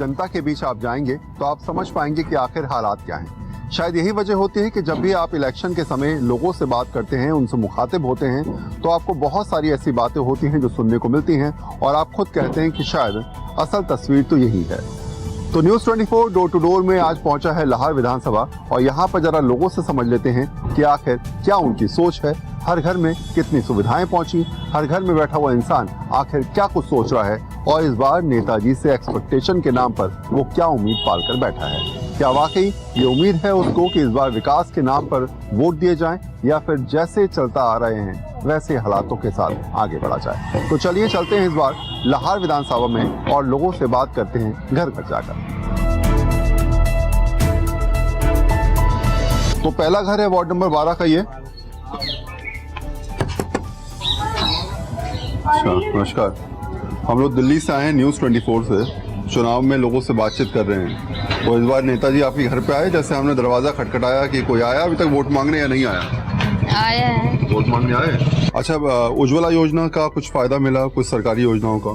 जनता के बीच आप जाएंगे तो आप समझ पाएंगे कि आखिर हालात क्या हैं। शायद यही वजह होती है कि जब भी आप इलेक्शन के समय लोगों से बात करते हैं, उनसे मुखातिब होते हैं, तो आपको बहुत सारी ऐसी बातें होती हैं जो सुनने को मिलती हैं और आप खुद कहते हैं कि शायद असल तस्वीर तो यही है। तो न्यूज़ 24 डोर टू डोर में आज पहुंचा है लाहौर विधानसभा और यहाँ पर जरा लोगों से समझ लेते हैं कि आखिर क्या उनकी सोच है, हर घर में कितनी सुविधाएं पहुंची, हर घर में बैठा हुआ इंसान आखिर क्या कुछ सोच रहा है और इस बार नेताजी से एक्सपेक्टेशन के नाम पर वो क्या उम्मीद पालकर बैठा है। क्या वाकई ये उम्मीद है उसको कि इस बार विकास के नाम पर वोट दिए जाएं या फिर जैसे चलता आ रहे हैं वैसे हालातों के साथ आगे बढ़ा जाए। तो चलिए चलते हैं इस बार लाहौर विधानसभा में और लोगों से बात करते हैं घर घर जाकर। तो पहला घर है वार्ड नंबर 12 का ये। अच्छा, नमस्कार। हम लोग दिल्ली से आए हैं न्यूज़ 24 से। चुनाव में लोगों से बातचीत कर रहे हैं। तो इस बार नेताजी आपके घर पे आए, जैसे हमने दरवाजा खटखटाया कि कोई आया अभी तक वोट मांगने या नहीं आया? आया है। वोट मांगने आए। अच्छा, उज्ज्वला योजना का कुछ फायदा मिला, कुछ सरकारी योजनाओं का?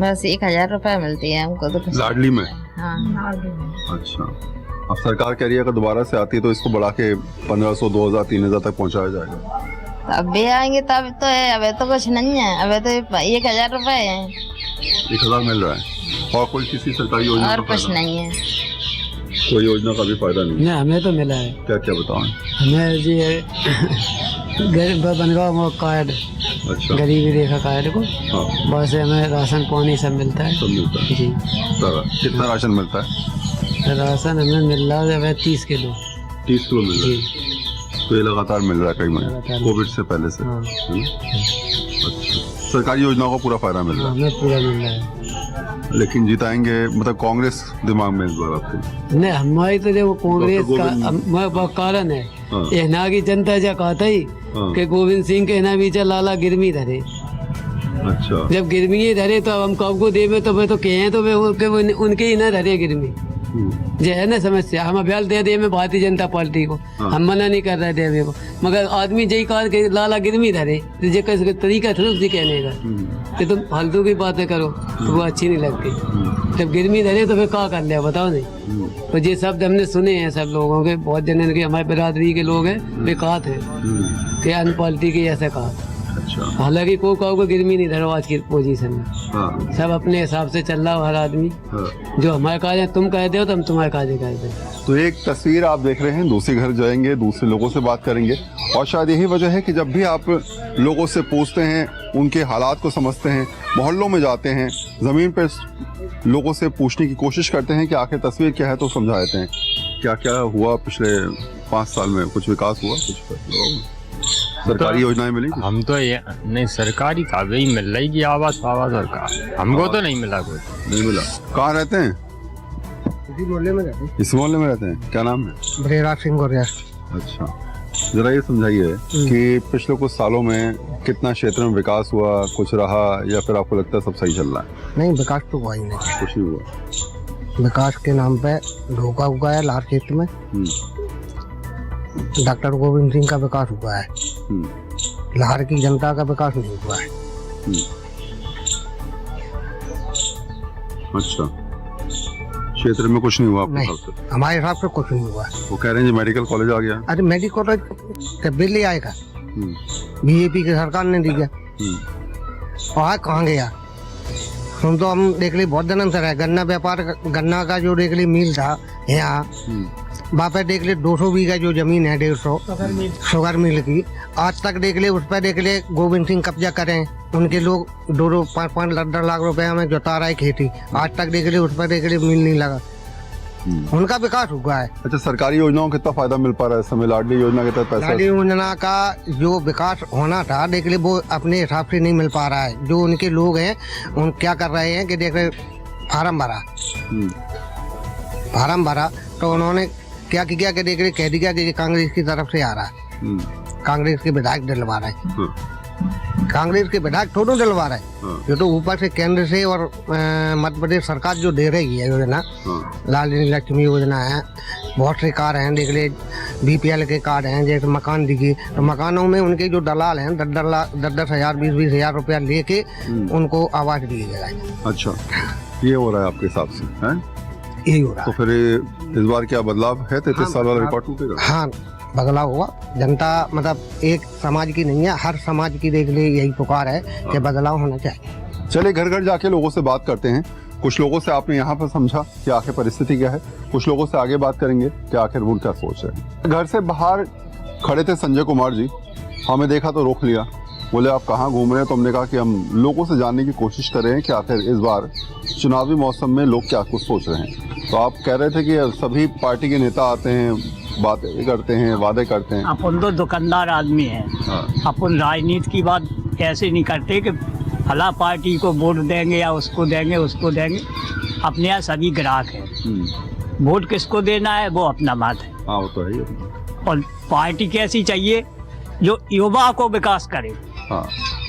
बस 1000 रुपए मिलती है हमको तो। लाडली में? हाँ। अच्छा, अब सरकार कह रही है अगर दोबारा से आती है तो इसको बढ़ा के 1500, 2000, 3000 तक पहुँचाया जाएगा। अब भी आएंगे तब तो है, अबे तो कुछ नहीं है, अबे तो 1000 रुपए है। 1000 मिल रहा है और कोई किसी सरकारी योजना और कुछ नहीं है, कोई योजना का भी फायदा नहीं? नहीं, हमें तो मिला है। क्या क्या बताएं? हमें जी गरीब बनगांव कार्ड, अच्छा, गरीबी रेखा कार्ड को, हाँ, बस हमें राशन पानी सब मिलता है। सब मिलता है जी। कितना राशन मिलता है? राशन हमें मिल रहा है 30 किलो। 30 किलो मिल रहा है? तो ये लगातार मिल रहा है कई महीने, कोविड से पहले से? हाँ। अच्छा, सरकारी योजनाओं का पूरा फायदा मिल रहा है? हमें पूरा मिल रहा है। लेकिन जिताएंगे मतलब कांग्रेस दिमाग में इस बार आपके? नहीं, हमारी तो जो कांग्रेस का कारण है, हाँ। यहाँ की जनता जो कहता ही हाँ। कि गोविंद सिंह के ना बीच लाला गिरमी धरे। अच्छा, जब गिरमी ही धरे तो हम कब को देवे तो वे तो कहे तो वे उनके ही ना धरे गिरमी। जो है ना समस्या, हम अभ्याल दे दे में भारतीय जनता पार्टी को, हाँ। हम मना नहीं कर रहे देवे को, मगर आदमी जय कहा कि लाला गिरमी धरे तो जे कैसे तरीका थोड़ा सी कहने का कि तुम फालतू की बातें करो तो वो अच्छी नहीं लगती। जब गिरमी धरे तो फिर क्या कर लिया बताओ नहीं। तो ये शब्द हमने सुने हैं सब लोगों के, बहुत जन के हमारे बिरादरी के लोग हैं वे कहा थे कि अन्य पार्टी के ऐसे कहा। अच्छा, हालांकि को गिरमी नहीं धरो आज की पोजीशन में। हाँ, सब अपने हिसाब से चल रहा हो हर आदमी। हाँ। जो हमारे काज है तुम कहते हो तो हम तुम्हारे काज कहते हैं। तो एक तस्वीर आप देख रहे हैं, दूसरे घर जाएंगे, दूसरे लोगों से बात करेंगे और शायद यही वजह है कि जब भी आप लोगों से पूछते हैं, उनके हालात को समझते हैं, मोहल्लों में जाते हैं, ज़मीन पर लोगों से पूछने की कोशिश करते हैं कि आखिर तस्वीर क्या है, तो समझा देते हैं क्या क्या हुआ पिछले 5 साल में, कुछ विकास हुआ, कुछ सरकारी योजनाएं मिली? हम तो ये नहीं, सरकारी का भी मिल रही की आवाज सरकार, हमको तो नहीं मिला, कोई नहीं मिला। कहाँ रहते हैं? इसी मोहल्ले में रहते हैं। इस मोहल्ले में रहते हैं। क्या नाम है? बरेराज सिंह गोरिया। अच्छा, जरा ये समझाइए कि पिछले कुछ सालों में कितना क्षेत्र में विकास हुआ, कुछ रहा, या फिर आपको लगता है सब सही चल रहा है? नहीं, विकास तो हुआ ही नहीं। कुछ नहीं हुआ। विकास के नाम पे धोखा हुआ है लाहौर क्षेत्र में। डॉक्टर गोविंद सिंह का विकास हुआ है, लाहौर की जनता का विकास नहीं हुआ है। अच्छा, क्षेत्र में कुछ नहीं हुआ आपके नहीं, हिसाब से? हमारे हिसाब से कुछ नहीं हुआ। वो कह रहे हैं जी मेडिकल कॉलेज आ गया। अरे मेडिकल कॉलेज बिल ही आएगा, बीजेपी की सरकार ने दी गया और कहाँ गया? सुन तो हम देख ली बहुत दिन से रहे, गन्ना व्यापार, गन्ना का जो देख ली मिल था यहाँ, वहाँ पे देख ले 200 बीघा जो जमीन है, 150 शुगर मिल की, आज तक देख ले उस पर देख ले गोविंद सिंह कब्जा करें, उनके लोग 2-2, 5-5 लाख रुपए में जोता रहा है खेती, आज तक देख ले उस पर देख ले मिल नहीं लगा। उनका विकास हुआ है। अच्छा, सरकारी योजनाओं कितना फायदा मिल पा रहा है इस समय? लाडली योजना के तहत पैसा, लाडली योजना का जो विकास होना था देख ले वो अपने हिसाब से नहीं मिल पा रहा है। जो उनके लोग हैं उन क्या कर रहे हैं कि देख रहे फार्म भरा तो उन्होंने क्या किया कि देख रहे कह दिया कि कांग्रेस की तरफ से आ रहा है, कांग्रेस के विधायक दिलवा रहे हैं, कांग्रेस के विधायक थोड़ा दिलवा रहे हैं, ये तो ऊपर से केंद्र से और मध्य प्रदेश सरकार जो दे रही है योजना, लाडली लक्ष्मी योजना है, बहुत से कार्ड हैं देख ले, बीपीएल के कार्ड हैं, जैसे मकान दिखी तो मकानों में उनके जो दलाल हैं 10-10 हज़ार 20-20 हज़ार रुपया लेके उनको आवाज दिए गए। अच्छा, ये हो रहा है आपके हिसाब से, हैं? यही हो रहा तो फिर इस बार क्या बदलाव है? 33 साल वाला रिकॉर्ड टूटेगा? है। हाँ, बदलाव हुआ। जनता मतलब एक समाज की नहीं है, हर समाज की देख लिए यही पुकार है कि बदलाव होना चाहिए। चलिए घर घर जाके लोगों से बात करते हैं। कुछ लोगों से आपने यहाँ पर समझा कि आखिर परिस्थिति क्या है, कुछ लोगों से आगे बात करेंगे कि आखिर वो क्या सोच रहे हैं। घर से बाहर खड़े थे संजय कुमार जी, हमें देखा तो रोक लिया, बोले आप कहाँ घूम रहे हैं? तो हमने कहा कि हम लोगों से जानने की कोशिश कर रहे हैं कि आखिर इस बार चुनावी मौसम में लोग क्या कुछ सोच रहे हैं। तो आप कह रहे थे कि सभी पार्टी के नेता आते हैं, बातें करते हैं, वादे करते हैं। अपन तो दुकानदार आदमी है, अपन राजनीति की बात ऐसे नहीं करते कि फला पार्टी को वोट देंगे या उसको देंगे। अपने यहाँ सभी ग्राहक हैं, वोट किसको देना है वो अपना बात है। हाँ, वो तो है ही। और पार्टी कैसी चाहिए जो युवा को विकास करे। हाँ,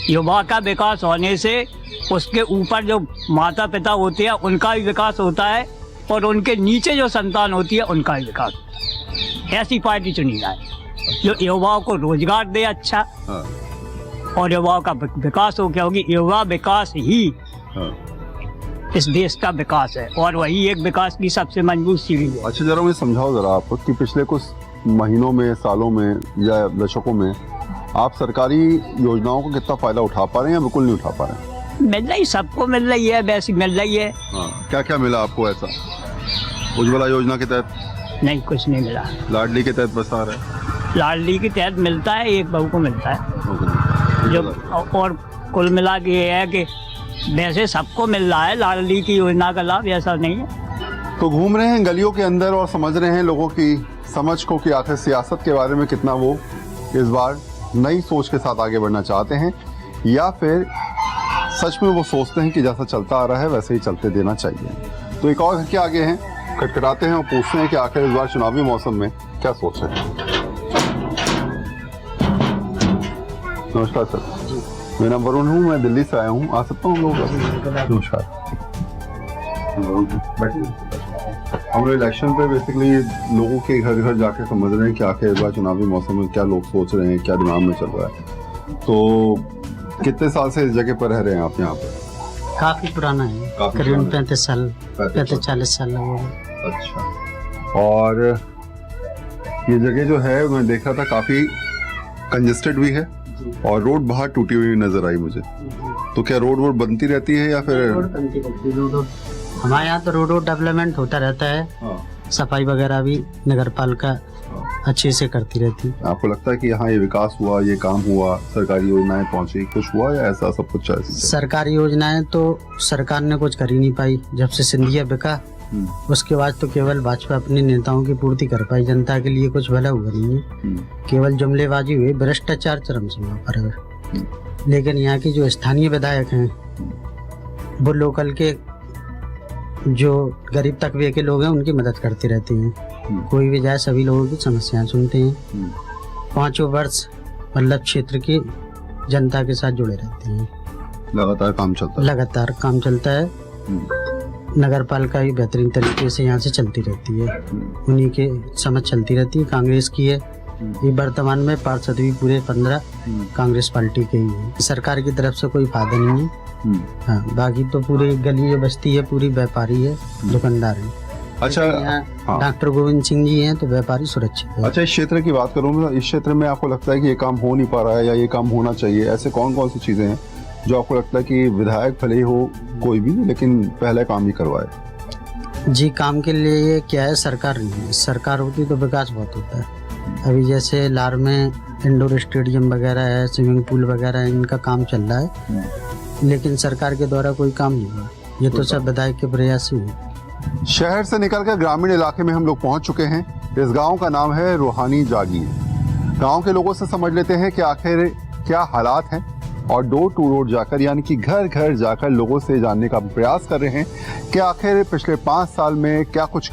युवा का विकास होने से उसके ऊपर जो माता पिता होते हैं उनका भी विकास होता है और उनके नीचे जो संतान होती है उनका भी विकास होता है। ऐसी पार्टी चुनी जाए जो युवाओं को रोजगार दे अच्छा, हाँ, और युवाओं का विकास हो, क्योंकि युवा विकास ही हाँ। इस देश का विकास है और वही एक विकास की सबसे मजबूत सीढ़ी है। अच्छा, जरा मुझे समझाओ जरा आप कि पिछले कुछ महीनों में, सालों में या दशकों में आप सरकारी योजनाओं को कितना फायदा उठा पा रहे हैं या बिल्कुल नहीं उठा पा रहे हैं? मिल रही, सबको मिल रही है, वैसी मिल रही है। हाँ, क्या क्या मिला आपको ऐसा? उज्ज्वला योजना के तहत? नहीं, कुछ नहीं मिला। लाडली के तहत बस आ रहा है? लाडली के तहत मिलता है, एक बहू को मिलता है जो, और कुल मिला के ये है कि वैसे सबको मिल रहा है लाडली की योजना का लाभ, ऐसा नहीं है। तो घूम रहे हैं गलियों के अंदर और समझ रहे हैं लोगों की समझ को कि आखिर सियासत के बारे में कितना वो इस बार नई सोच के साथ आगे बढ़ना चाहते हैं या फिर सच में वो सोचते हैं कि जैसा चलता आ रहा है वैसे ही चलते देना चाहिए। तो एक और घर के आगे हैं, खटखटाते हैं और पूछते हैं कि आखिर इस बार चुनावी मौसम में क्या सोच रहे हैं। नमस्कार सर, मेरा नाम वरुण हूँ, मैं दिल्ली से आया हूँ, आ सकता हूँ लोग? नमस्कार। हम लोग इलेक्शन पे बेसिकली लोगों के घर घर जाके समझ रहे हैं कि आखिर इस बार चुनावी मौसम में क्या लोग सोच रहे हैं, क्या दिमाग में चल रहा है। तो कितने साल से इस जगह पर रह रहे हैं आप यहाँ पर? काफी पुराना है, करीबन 35 साल, 40 साल लगे। अच्छा, और ये जगह जो है मैं देख रहा था काफी कंजेस्टेड भी है और रोड बाहर टूटी हुई नजर आई मुझे। तो क्या रोड बनती रहती है या फिर? रोड हमारे यहाँ तो रोड डेवलपमेंट होता रहता है। हाँ। सफाई वगैरह भी नगर पालिका अच्छे से करती रहती। आपको लगता है कि यहाँ ये विकास हुआ, ये काम हुआ, सरकारी योजनाएं पहुंची, कुछ हुआ या ऐसा सब कुछ? सरकारी योजनाएं तो सरकार ने कुछ कर ही नहीं पाई। जब से सिंधिया बिका उसके बाद तो केवल भाजपा अपने नेताओं की पूर्ति कर पाई, जनता के लिए कुछ भला हुआ नहीं है। केवल जुमलेबाजी हुई, भ्रष्टाचार चरम सीमा पर है। लेकिन यहाँ के जो स्थानीय विधायक हैं वो लोकल के जो गरीब तबके के लोग हैं उनकी मदद करते रहते हैं। कोई भी जाए सभी लोगों की समस्याएं सुनते हैं। 5 वर्ष मतलब क्षेत्र की जनता के साथ जुड़े रहते हैं। लगातार काम चलता है। नगर पालिका भी बेहतरीन तरीके से यहाँ से चलती रहती है, उन्हीं के समझ चलती रहती है। कांग्रेस की है, ये वर्तमान में पार्षद भी पूरे 15 कांग्रेस पार्टी के ही है। सरकार की तरफ से कोई फायदा नहीं है। हाँ, बाकी तो पूरी गली बस्ती है, पूरी व्यापारी है, दुकानदार है। अच्छा, हाँ। डॉक्टर गोविंद सिंह जी हैं तो व्यापारी सुरक्षित है। अच्छा, इस क्षेत्र की बात करूँ मैं, इस क्षेत्र में आपको लगता है कि ये काम हो नहीं पा रहा है या ये काम होना चाहिए, ऐसे कौन कौन सी चीजें हैं जो आपको लगता है कि विधायक भले ही हो कोई भी, लेकिन पहले काम ही करवाए? जी, काम के लिए क्या है, सरकार नहीं है। सरकार होती तो विकास बहुत होता है। अभी जैसे लार में इंडोर स्टेडियम वगैरह है, स्विमिंग पूल वगैरह है, इनका काम चल रहा है, लेकिन सरकार के द्वारा कोई काम नहीं हुआ। ये तो सब विधायक के प्रयास ही है। शहर से निकलकर ग्रामीण इलाके में हम लोग पहुंच चुके हैं। इस गांव का नाम है रूहानी जागीर। गांव के लोगों से समझ लेते हैं कि आखिर क्या हालात हैं और डोर टू डोर जाकर यानी कि घर घर जाकर लोगों से जानने का प्रयास कर रहे हैं कि आखिर पिछले 5 साल में क्या कुछ